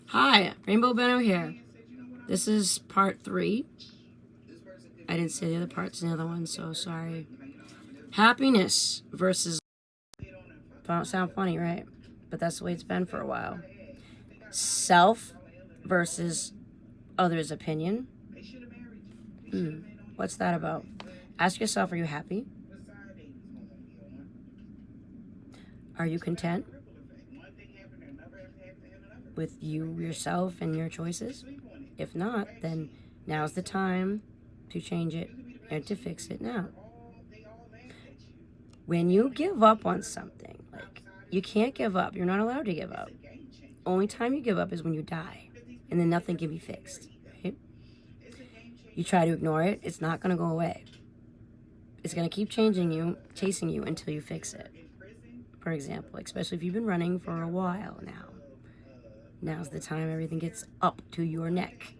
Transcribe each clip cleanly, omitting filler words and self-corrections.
Hi, Rainbow Benno here. This is part 3. I didn't say the other parts in the other one, so sorry. Happiness versus... Don't sound funny, right? But that's the way it's been for a while. Self versus others' opinion. What's that about? Ask yourself, are you happy? Are you content with you, yourself, and your choices? If not, then now's the time to change it and to fix it now. When you give up on something, like, you can't give up. You're not allowed to give up. Only time you give up is when you die, and then nothing can be fixed, right? You try to ignore it, it's not going to go away. It's going to keep chasing you until you fix it. For example, especially if you've been running for a while now. Now's the time everything gets up to your neck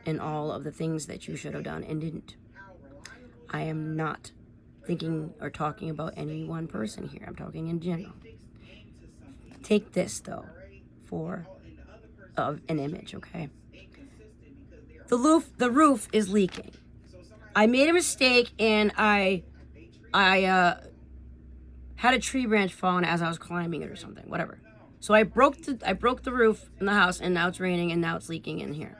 and all of the things that you should have done and didn't. I am not thinking or talking about any one person here. I'm talking in general. Take this, though, for an image, okay? The roof is leaking. I made a mistake and I had a tree branch fall on as I was climbing it or something, whatever. So I broke the roof in the house, and now it's raining, and now it's leaking in here.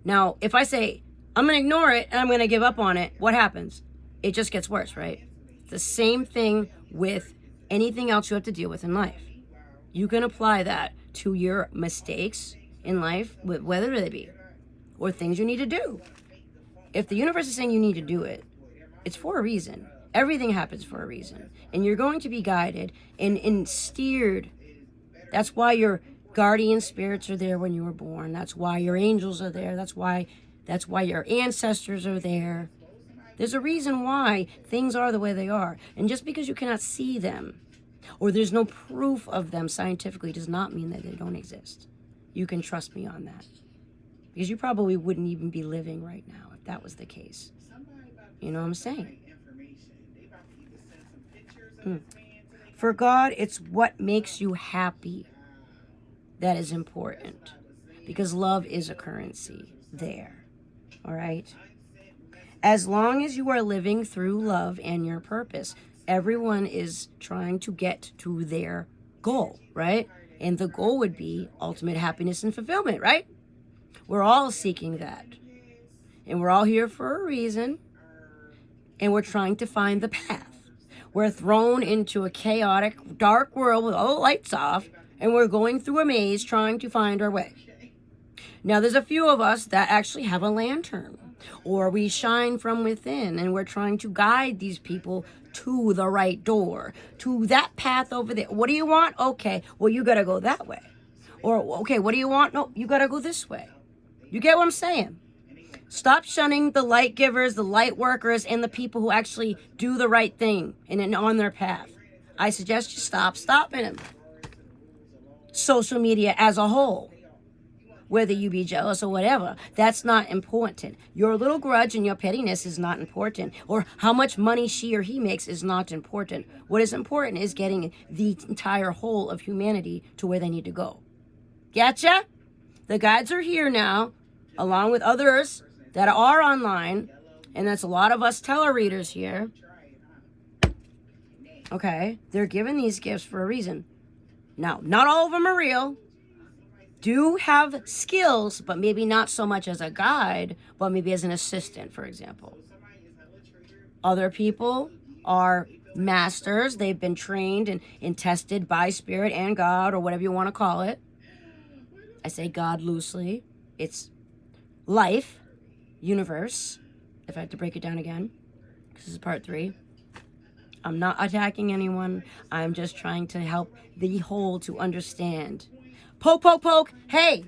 Now, if I say, I'm going to ignore it, and I'm going to give up on it, what happens? It just gets worse, right? It's the same thing with anything else you have to deal with in life. You can apply that to your mistakes in life, whether they be, or things you need to do. If the universe is saying you need to do it, it's for a reason. Everything happens for a reason. And you're going to be guided and steered. That's why your guardian spirits are there when you were born. That's why your angels are there. That's why your ancestors are there. There's a reason why things are the way they are. And just because you cannot see them, or there's no proof of them scientifically, does not mean that they don't exist. You can trust me on that. Because you probably wouldn't even be living right now if that was the case. You know what I'm saying? For God, it's what makes you happy that is important. Because love is a currency there. All right? As long as you are living through love and your purpose, everyone is trying to get to their goal, right? And the goal would be ultimate happiness and fulfillment, right? We're all seeking that. And we're all here for a reason. And we're trying to find the path. We're thrown into a chaotic, dark world with all the lights off, and we're going through a maze trying to find our way. Now, there's a few of us that actually have a lantern, or we shine from within, and we're trying to guide these people to the right door, to that path over there. What do you want? Okay, well, you got to go that way. Or, okay, what do you want? No, you got to go this way. You get what I'm saying? Stop shunning the light givers, the light workers, and the people who actually do the right thing and on their path. I suggest you stop stopping them. Social media as a whole, whether you be jealous or whatever, that's not important. Your little grudge and your pettiness is not important. Or how much money she or he makes is not important. What is important is getting the entire whole of humanity to where they need to go. Gotcha? The guides are here now, along with others that are online, and that's a lot of us telereaders here. Okay, they're given these gifts for a reason. Now, not all of them are real. Do have skills, but maybe not so much as a guide, but maybe as an assistant, for example. Other people are masters. They've been trained and tested by spirit and God, or whatever you want to call it. I say God loosely. It's life, universe, if I have to break it down again, because this is part 3. I'm not attacking anyone. I'm just trying to help the whole to understand. Poke, poke, poke. Hey,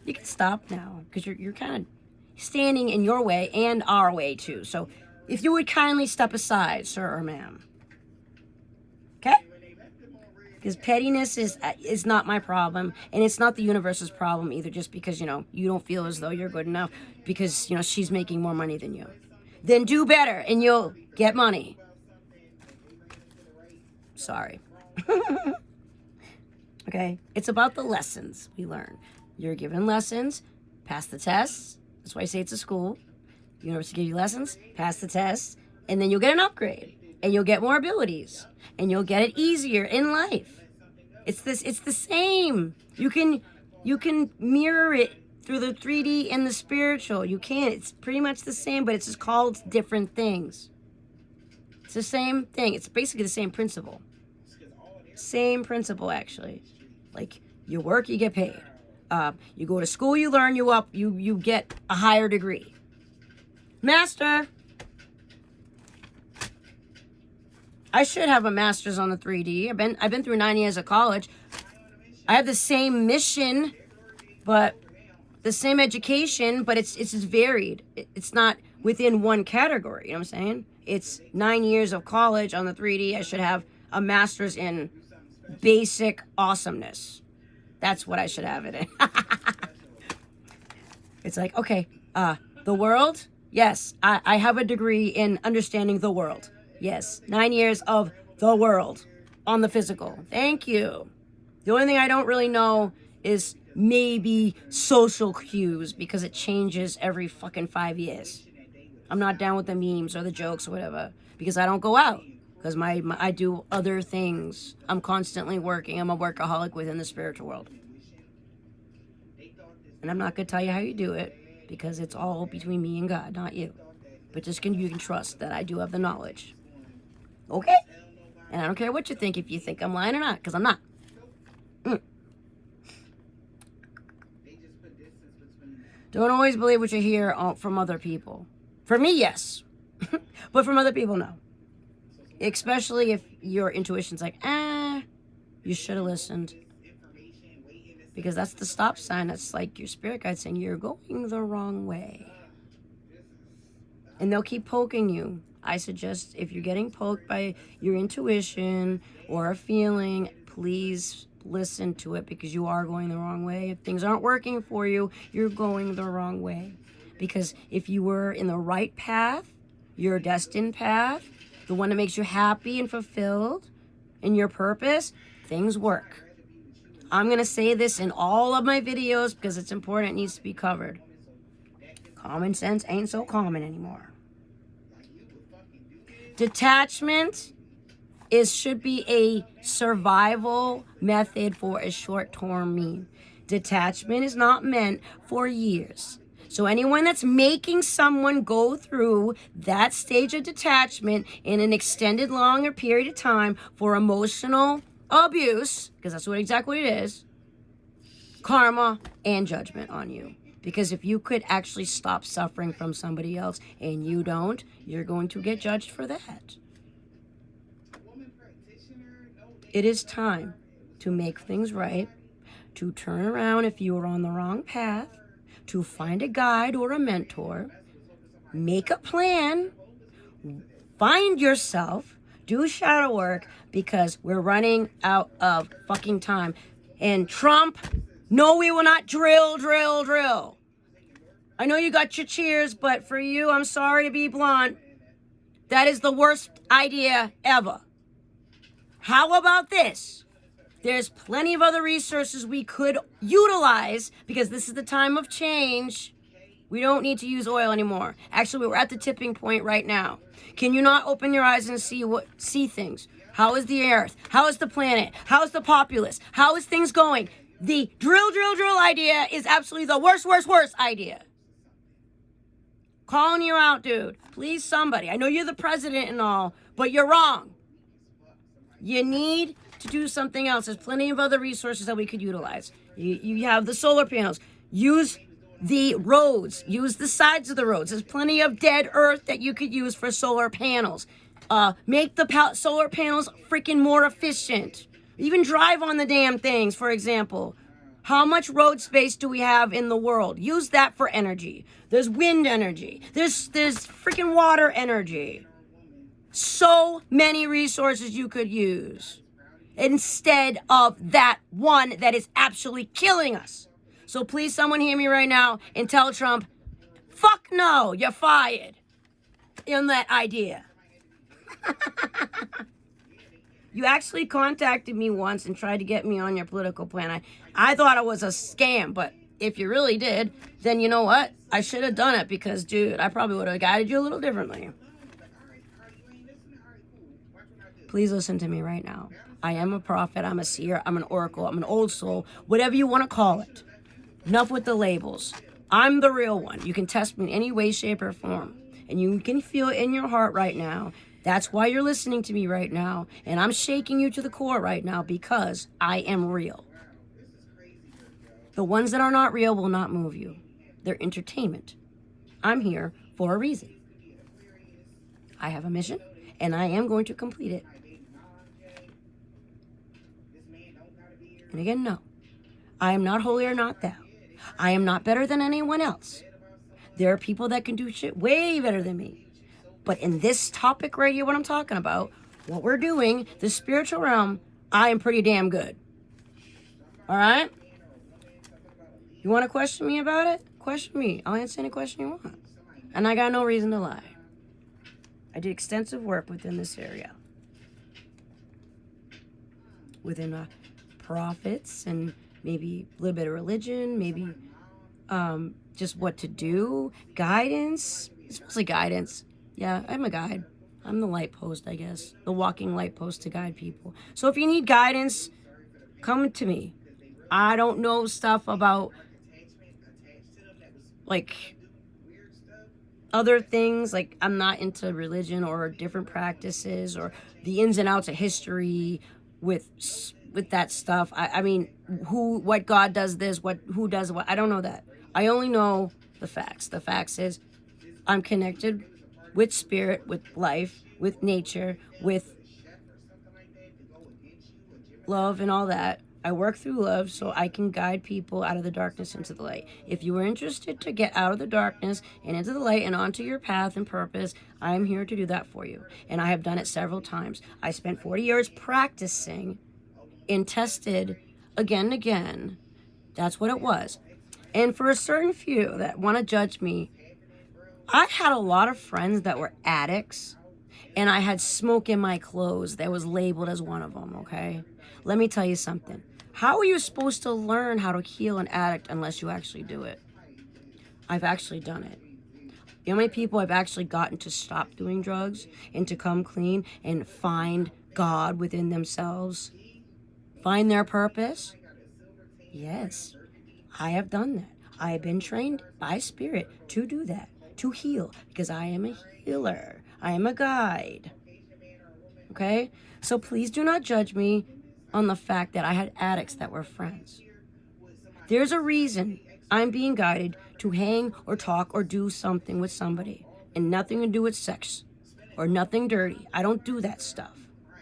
you can stop now, because you're kind of standing in your way and our way too. So if you would kindly step aside, sir or ma'am. Okay? Because pettiness is not my problem, and it's not the universe's problem either, just because, you don't feel as though you're good enough because, she's making more money than you. Then do better, and you'll get money. Sorry. Okay. Okay? It's about the lessons we learn. You're given lessons, pass the tests. That's why I say it's a school. The universe will give you lessons, pass the tests, and then you'll get an upgrade. And you'll get more abilities. And you'll get it easier in life. It's the same. You can mirror it through the 3D and the spiritual. You can. It's pretty much the same, but it's just called different things. It's the same thing. It's basically the same principle. Same principle, actually. Like, you work, you get paid. You go to school, you learn, you get a higher degree. Master. I should have a master's on the 3D. I've been through 9 years of college. I have the same mission, but the same education, but it's just varied. It's not within one category. You know what I'm saying? It's 9 years of college on the 3D. I should have a master's in basic awesomeness. That's what I should have it in. It's like, okay, the world? Yes, I have a degree in understanding the world. Yes, 9 years of the world on the physical. Thank you. The only thing I don't really know is maybe social cues because it changes every fucking 5 years. I'm not down with the memes or the jokes or whatever because I don't go out because I do other things. I'm constantly working. I'm a workaholic within the spiritual world. And I'm not going to tell you how you do it because it's all between me and God, not you. But you can trust that I do have the knowledge. Okay? And I don't care what you think, if you think I'm lying or not, because I'm not. Don't always believe what you hear from other people. For me, yes. But from other people, no. Especially if your intuition's like, you should have listened. Because that's the stop sign. That's like your spirit guide saying, you're going the wrong way. And they'll keep poking you. I suggest if you're getting poked by your intuition or a feeling, please listen to it because you are going the wrong way. If things aren't working for you, you're going the wrong way. Because if you were in the right path, your destined path, the one that makes you happy and fulfilled in your purpose, things work. I'm going to say this in all of my videos because it's important. It needs to be covered. Common sense ain't so common anymore. Detachment should be a survival method for a short-term mean. Detachment is not meant for years. So anyone that's making someone go through that stage of detachment in an extended longer period of time for emotional abuse, because that's exactly what it is, karma and judgment on you. Because if you could actually stop suffering from somebody else and you don't, you're going to get judged for that. It is time to make things right, to turn around if you are on the wrong path, to find a guide or a mentor, make a plan, find yourself, do shadow work, because we're running out of fucking time. And Trump, no, we will not drill. I know you got your cheers, but for you, I'm sorry to be blunt, that is the worst idea ever. How about this? There's plenty of other resources we could utilize because this is the time of change. We don't need to use oil anymore. Actually, we're at the tipping point right now. Can you not open your eyes and see things? How is the earth? How is the planet? How is the populace? How is things going? The drill idea is absolutely the worst idea. Calling you out, dude. Please, somebody. I know you're the president and all, but you're wrong. You need to do something else. There's plenty of other resources that we could utilize. You have the solar panels. Use the roads. Use the sides of the roads. There's plenty of dead earth that you could use for solar panels. Make the solar panels freaking more efficient. Even drive on the damn things, for example. How much road space do we have in the world? Use that for energy. There's wind energy. There's freaking water energy. So many resources you could use instead of that one that is absolutely killing us. So please, someone hear me right now and tell Trump, fuck no, you're fired in that idea. You actually contacted me once and tried to get me on your political plan. I thought it was a scam, but if you really did, then you know what? I should have done it because, dude, I probably would have guided you a little differently. Please listen to me right now. I am a prophet. I'm a seer. I'm an oracle. I'm an old soul. Whatever you want to call it. Enough with the labels. I'm the real one. You can test me in any way, shape, or form. And you can feel it in your heart right now. That's why you're listening to me right now. And I'm shaking you to the core right now because I am real. The ones that are not real will not move you. They're entertainment. I'm here for a reason. I have a mission, and I am going to complete it. And again, no. I am not holier, not thou. I am not better than anyone else. There are people that can do shit way better than me. But in this topic right here, what I'm talking about, what we're doing, the spiritual realm, I am pretty damn good. All right? You want to question me about it? Question me. I'll answer any question you want. And I got no reason to lie. I did extensive work within this area. Within prophets and maybe a little bit of religion, maybe just what to do, guidance. It's mostly guidance. Yeah, I'm a guide. I'm the light post, I guess. The walking light post to guide people. So if you need guidance, come to me. I don't know stuff about, like, other things. Like, I'm not into religion or different practices or the ins and outs of history with that stuff. I mean, what God does this, who does what. I don't know that. I only know the facts. The facts is I'm connected with spirit, with life, with nature, with love and all that. I work through love so I can guide people out of the darkness into the light. If you are interested to get out of the darkness and into the light and onto your path and purpose, I'm here to do that for you. And I have done it several times. I spent 40 years practicing and tested again and again. That's what it was. And for a certain few that want to judge me, I had a lot of friends that were addicts, and I had smoke in my clothes that was labeled as one of them, okay? Let me tell you something. How are you supposed to learn how to heal an addict unless you actually do it? I've actually done it. You know how many people I've actually gotten to stop doing drugs and to come clean and find God within themselves? Find their purpose? Yes, I have done that. I have been trained by spirit to do that, to heal, because I am a healer. I am a guide. Okay? So please do not judge me on the fact that I had addicts that were friends. There's a reason I'm being guided to hang or talk or do something with somebody, and nothing to do with sex or nothing dirty. I don't do that stuff,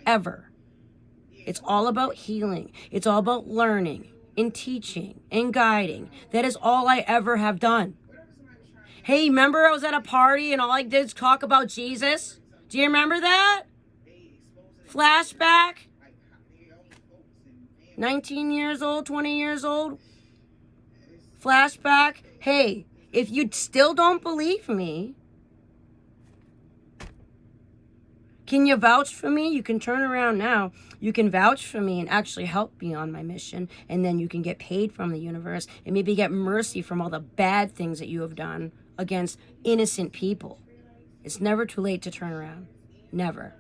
ever. It's all about healing. It's all about learning and teaching and guiding. That is all I ever have done. Hey, remember I was at a party and all I did is talk about Jesus? Do you remember that? Flashback? 19 years old, 20 years old? Flashback? Hey, if you still don't believe me, can you vouch for me? You can turn around now. You can vouch for me and actually help me on my mission. And then you can get paid from the universe and maybe get mercy from all the bad things that you have done against innocent people. It's never too late to turn around. Never.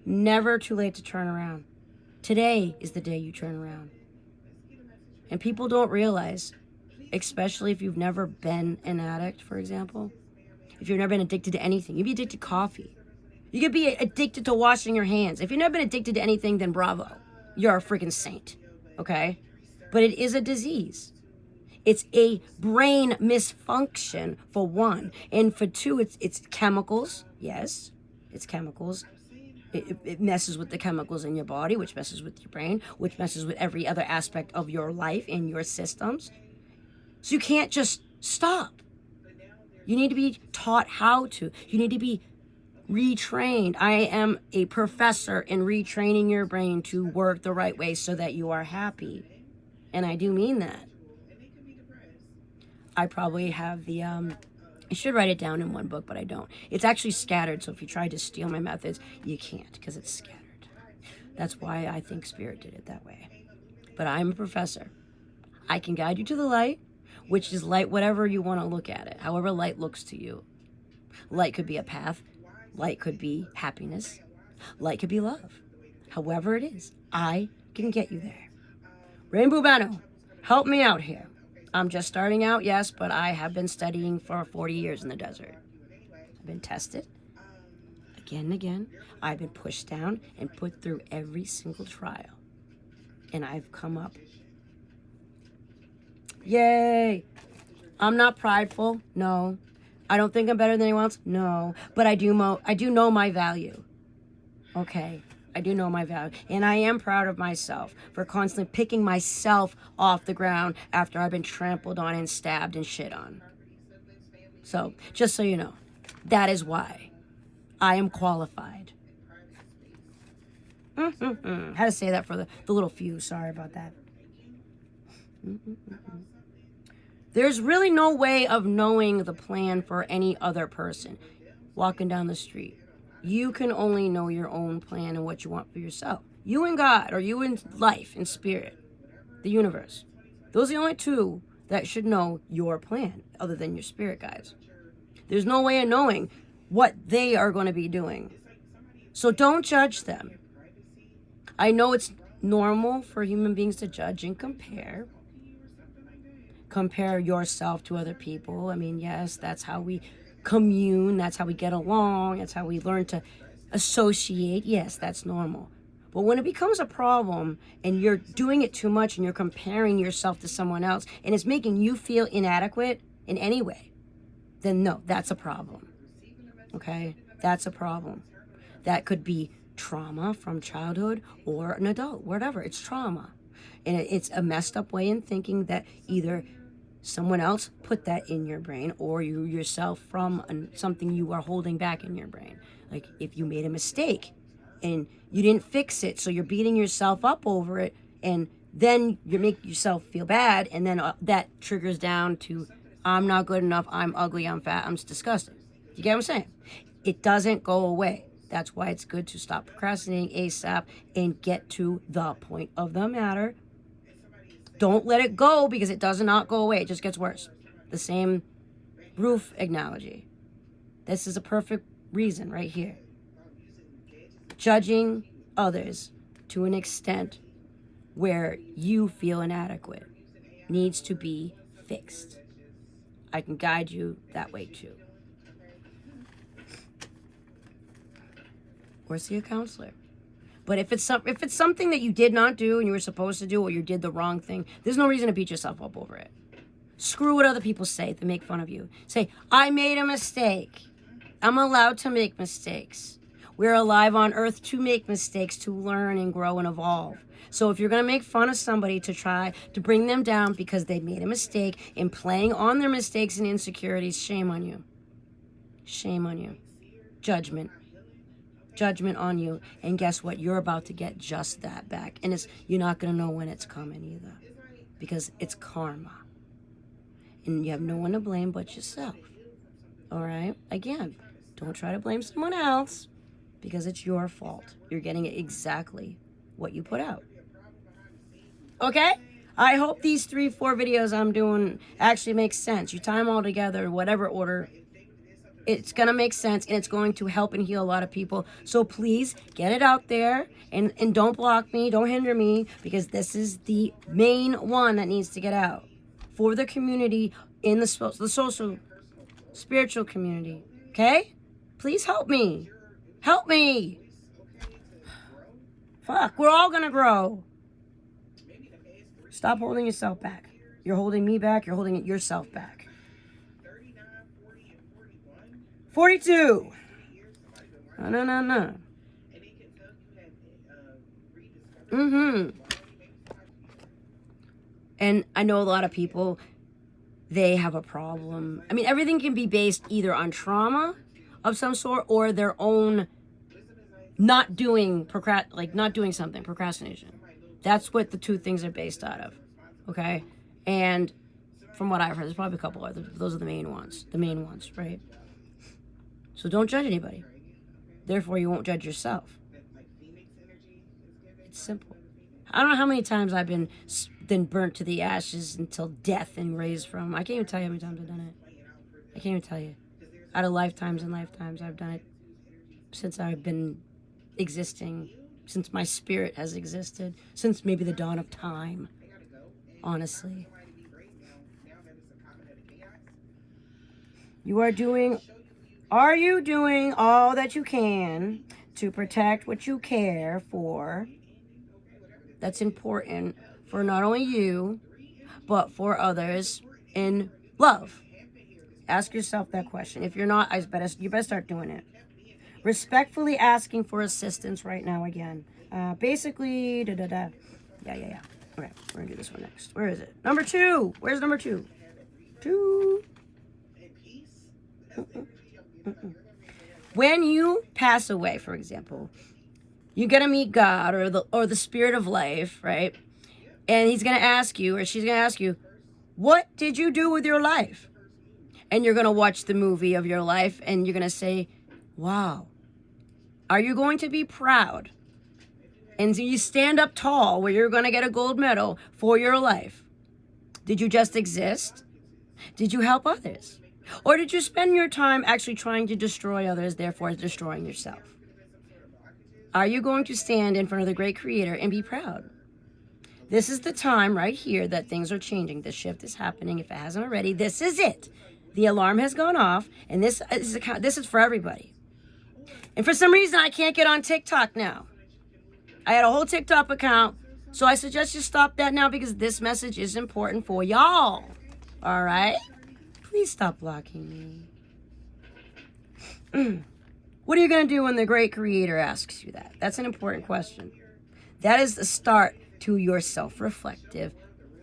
Never too late to turn around. Today is the day you turn around. And people don't realize, especially if you've never been an addict, for example, if you've never been addicted to anything, you'd be addicted to coffee. You could be addicted to washing your hands. If you've never been addicted to anything, then bravo. You're a freaking saint, okay? But it is a disease. It's a brain misfunction, for one. And for two, it's chemicals. Yes, it's chemicals. It messes with the chemicals in your body, which messes with your brain, which messes with every other aspect of your life and your systems. So you can't just stop. You need to be taught how to. You need to be retrained. I am a professor in retraining your brain to work the right way so that you are happy. And I do mean that. I probably have the, I should write it down in one book, but I don't. It's actually scattered, so if you try to steal my methods, you can't, because it's scattered. That's why I think Spirit did it that way. But I'm a professor. I can guide you to the light, which is light, whatever you want to look at it, however light looks to you. Light could be a path. Light could be happiness. Light could be love. However it is, I can get you there. Rainbow Bano, help me out here. I'm just starting out, yes, but I have been studying for 40 years in the desert. I've been tested again and again. I've been pushed down and put through every single trial. And I've come up. Yay! I'm not prideful. No. I don't think I'm better than anyone else. No. But I do know my value. Okay. I do know my value. And I am proud of myself for constantly picking myself off the ground after I've been trampled on and stabbed and shit on. So, just so you know, that is why I am qualified. Had to say that for the little few. Sorry about that. There's really no way of knowing the plan for any other person walking down the street. You can only know your own plan and what you want for yourself. You and God, or you and life and spirit, the universe. Those are the only two that should know your plan, other than your spirit guides. There's no way of knowing what they are going to be doing. So don't judge them. I know it's normal for human beings to judge and compare. Compare yourself to other people. I mean, yes, that's how we commune. That's how we get along. That's how we learn to associate. Yes, that's normal. But when it becomes a problem and you're doing it too much and you're comparing yourself to someone else and it's making you feel inadequate in any way, then no, that's a problem. Okay? That's a problem. That could be trauma from childhood or an adult, whatever. It's trauma. And it's a messed up way in thinking that either someone else put that in your brain or you yourself from something you are holding back in your brain. Like if you made a mistake and you didn't fix it, so you're beating yourself up over it, and then you make yourself feel bad, and then that triggers down to I'm not good enough, I'm ugly, I'm fat, I'm disgusting. You get what I'm saying? It doesn't go away. That's why it's good to stop procrastinating ASAP and get to the point of the matter. Don't let it go, because it does not go away. It just gets worse. The same roof analogy. This is a perfect reason right here. Judging others to an extent where you feel inadequate needs to be fixed. I can guide you that way too. Or see a counselor. But if it's something that you did not do and you were supposed to do, or you did the wrong thing, there's no reason to beat yourself up over it. Screw what other people say to make fun of you. Say, I made a mistake. I'm allowed to make mistakes. We're alive on earth to make mistakes, to learn and grow and evolve. So if you're going to make fun of somebody to try to bring them down because they made a mistake and playing on their mistakes and insecurities, shame on you. Shame on you. Judgment on you. And guess what? You're about to get just that back. And you're not going to know when it's coming either, because it's karma. And you have no one to blame but yourself. All right? Again, don't try to blame someone else, because it's your fault. You're getting exactly what you put out. Okay? I hope these 3-4 videos I'm doing actually make sense. You tie them all together, whatever order, it's going to make sense, and it's going to help and heal a lot of people. So please get it out there, and don't block me, don't hinder me, because this is the main one that needs to get out for the community in the social, spiritual community. Okay? Please help me. Help me. Fuck, we're all going to grow. Stop holding yourself back. You're holding me back. You're holding yourself back. 42. No. And I know a lot of people, they have a problem. I mean, everything can be based either on trauma of some sort or their own not doing something, procrastination. That's what the two things are based out of. Okay? And from what I've heard, there's probably a couple others. Those are the main ones. The main ones, right? So don't judge anybody. Therefore, you won't judge yourself. It's simple. I don't know how many times I've been then burnt to the ashes until death and raised from. I can't even tell you how many times I've done it. I can't even tell you. Out of lifetimes and lifetimes, I've done it since I've been existing, since my spirit has existed, since maybe the dawn of time, honestly. Are you doing all that you can to protect what you care for? That's important for not only you, but for others in love. Ask yourself that question. If you're not, you better start doing it. Respectfully asking for assistance right now again. Basically, da-da-da. Yeah. Okay, we're going to do this one next. Where is it? Number 2. Where's number 2? 2. When you pass away, for example, you're going to meet God or the spirit of life, right? And he's going to ask you, or she's going to ask you, what did you do with your life? And you're going to watch the movie of your life and you're going to say, wow. Are you going to be proud? And so you stand up tall where you're going to get a gold medal for your life. Did you just exist? Did you help others? Or did you spend your time actually trying to destroy others, therefore destroying yourself? Are you going to stand in front of the great creator and be proud? This is the time right here that things are changing. The shift is happening. If it hasn't already, this is it. The alarm has gone off, and this is for everybody. And for some reason, I can't get on TikTok now. I had a whole TikTok account, so I suggest you stop that now because this message is important for y'all. All right? Please stop blocking me. What are you going to do when the great creator asks you that? That's an important question. That is the start to your self-reflective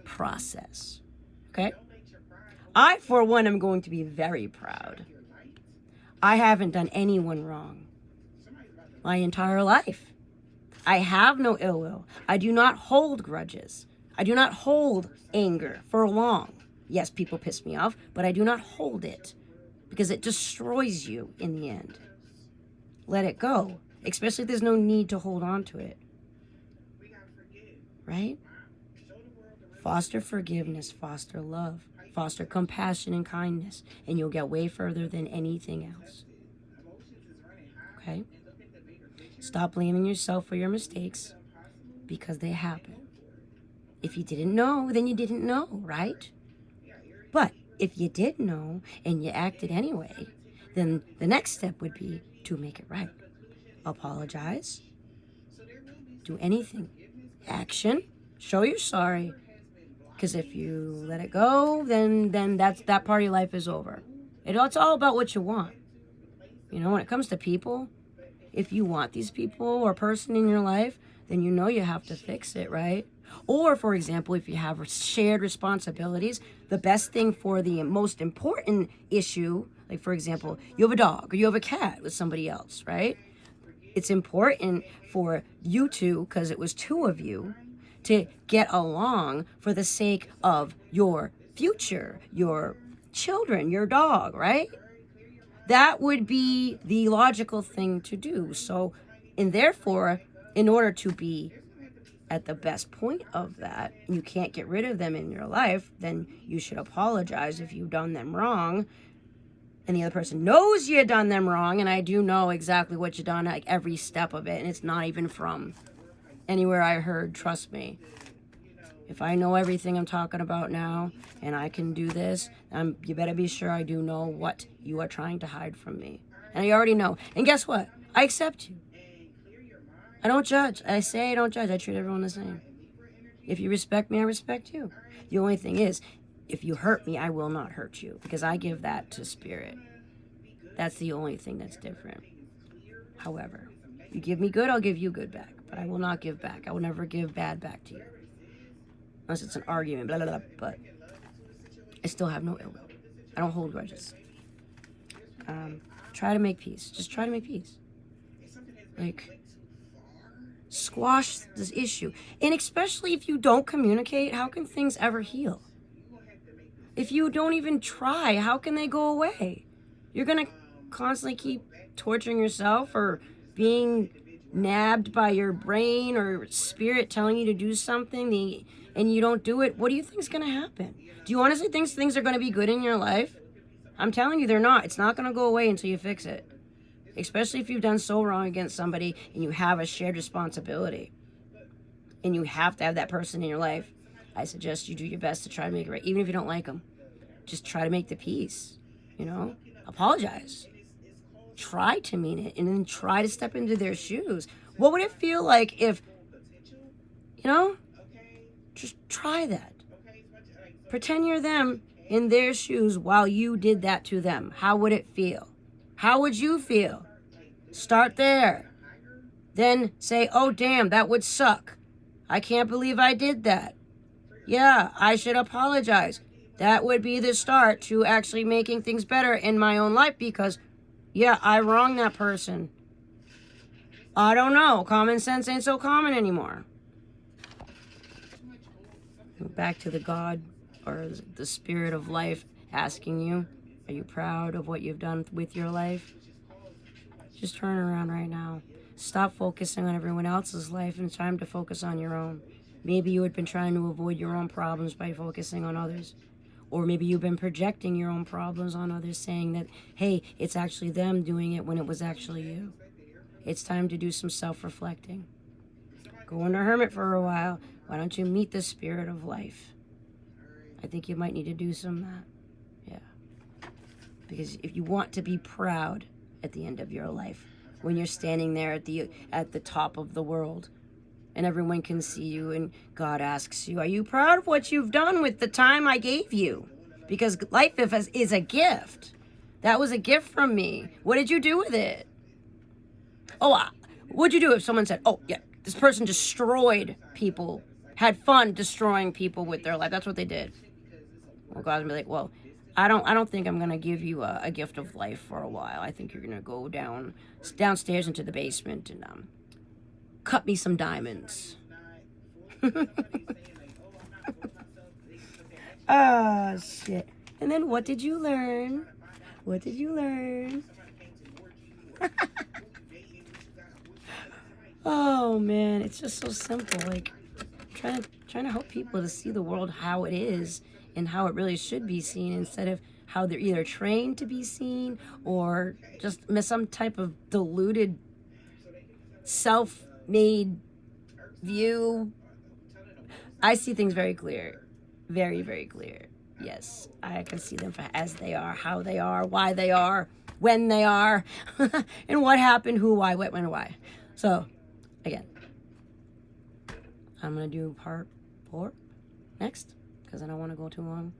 process. Okay? I, for one, am going to be very proud. I haven't done anyone wrong my entire life. I have no ill will. I do not hold grudges. I do not hold anger for long. Yes, people piss me off, but I do not hold it because it destroys you in the end. Let it go, especially if there's no need to hold on to it. Right? Foster forgiveness, foster love, foster compassion and kindness, and you'll get way further than anything else. Okay? Stop blaming yourself for your mistakes because they happen. If you didn't know, then you didn't know, right? But if you did know and you acted anyway, then the next step would be to make it right. Apologize. Do anything. Action. Show you're sorry. Because if you let it go, then that part of your life is over. It's all about what you want. You know, when it comes to people, if you want these people or person in your life, then you know you have to fix it, right? Or, for example, if you have shared responsibilities, the best thing for the most important issue, like, for example, you have a dog or you have a cat with somebody else, right? It's important for you two, because it was 2 of you, to get along for the sake of your future, your children, your dog, right? That would be the logical thing to do. So, and therefore, in order to be at the best point of that, you can't get rid of them in your life, then you should apologize if you've done them wrong. And the other person knows you done them wrong, and I do know exactly what you done, like every step of it, and it's not even from anywhere I heard, trust me. If I know everything I'm talking about now, and I can do this, you better be sure I do know what you are trying to hide from me. And I already know. And guess what? I accept you. I don't judge. I say I don't judge. I treat everyone the same. If you respect me, I respect you. The only thing is, if you hurt me, I will not hurt you, because I give that to spirit. That's the only thing that's different. However, you give me good, I'll give you good back. But I will not give back. I will never give bad back to you. Unless it's an argument, blah, blah, blah. But I still have no ill will. I don't hold grudges. Try to make peace. Just try to make peace. Like, squash this issue. And especially if you don't communicate, how can things ever heal? If you don't even try, how can they go away? You're going to constantly keep torturing yourself or being nabbed by your brain or spirit telling you to do something and you don't do it, what do you think is going to happen? Do you honestly think things are going to be good in your life? I'm telling you, they're not. It's not going to go away until you fix it. Especially if you've done so wrong against somebody and you have a shared responsibility. And you have to have that person in your life. I suggest you do your best to try to make it right. Even if you don't like them. Just try to make the peace. You know? Apologize. Try to mean it. And then try to step into their shoes. What would it feel like if, you know? Just try that. Pretend you're them in their shoes while you did that to them. How would it feel? How would you feel? Start there. Then say, oh, damn, that would suck. I can't believe I did that. Yeah, I should apologize. That would be the start to actually making things better in my own life because, yeah, I wronged that person. I don't know. Common sense ain't so common anymore. Back to the God or the spirit of life asking you, are you proud of what you've done with your life? Just turn around right now. Stop focusing on everyone else's life and it's time to focus on your own. Maybe you had been trying to avoid your own problems by focusing on others. Or maybe you've been projecting your own problems on others, saying that, hey, it's actually them doing it when it was actually you. It's time to do some self-reflecting. Go into hermit for a while. Why don't you meet the spirit of life? I think you might need to do some of that. Yeah. Because if you want to be proud at the end of your life, when you're standing there at the top of the world, and everyone can see you, and God asks you, are you proud of what you've done with the time I gave you? Because life is a gift. That was a gift from me. What did you do with it? Oh, what'd you do if someone said, oh, yeah, this person destroyed people, had fun destroying people with their life. That's what they did. Well, God's gonna be like, well, I don't think I'm going to give you a gift of life for a while. I think you're going to go downstairs into the basement and cut me some diamonds. Oh, shit. And then what did you learn? What did you learn? Oh, man. It's just so simple. Like, trying to help people to see the world how it is and how it really should be seen instead of how they're either trained to be seen or just some type of diluted, self-made view. I see things very clear. Very, very clear. Yes, I can see them for as they are, how they are, why they are, when they are, and what happened, who, why, what, when, why. So, again, I'm going to do part 4 next because I don't want to go too long.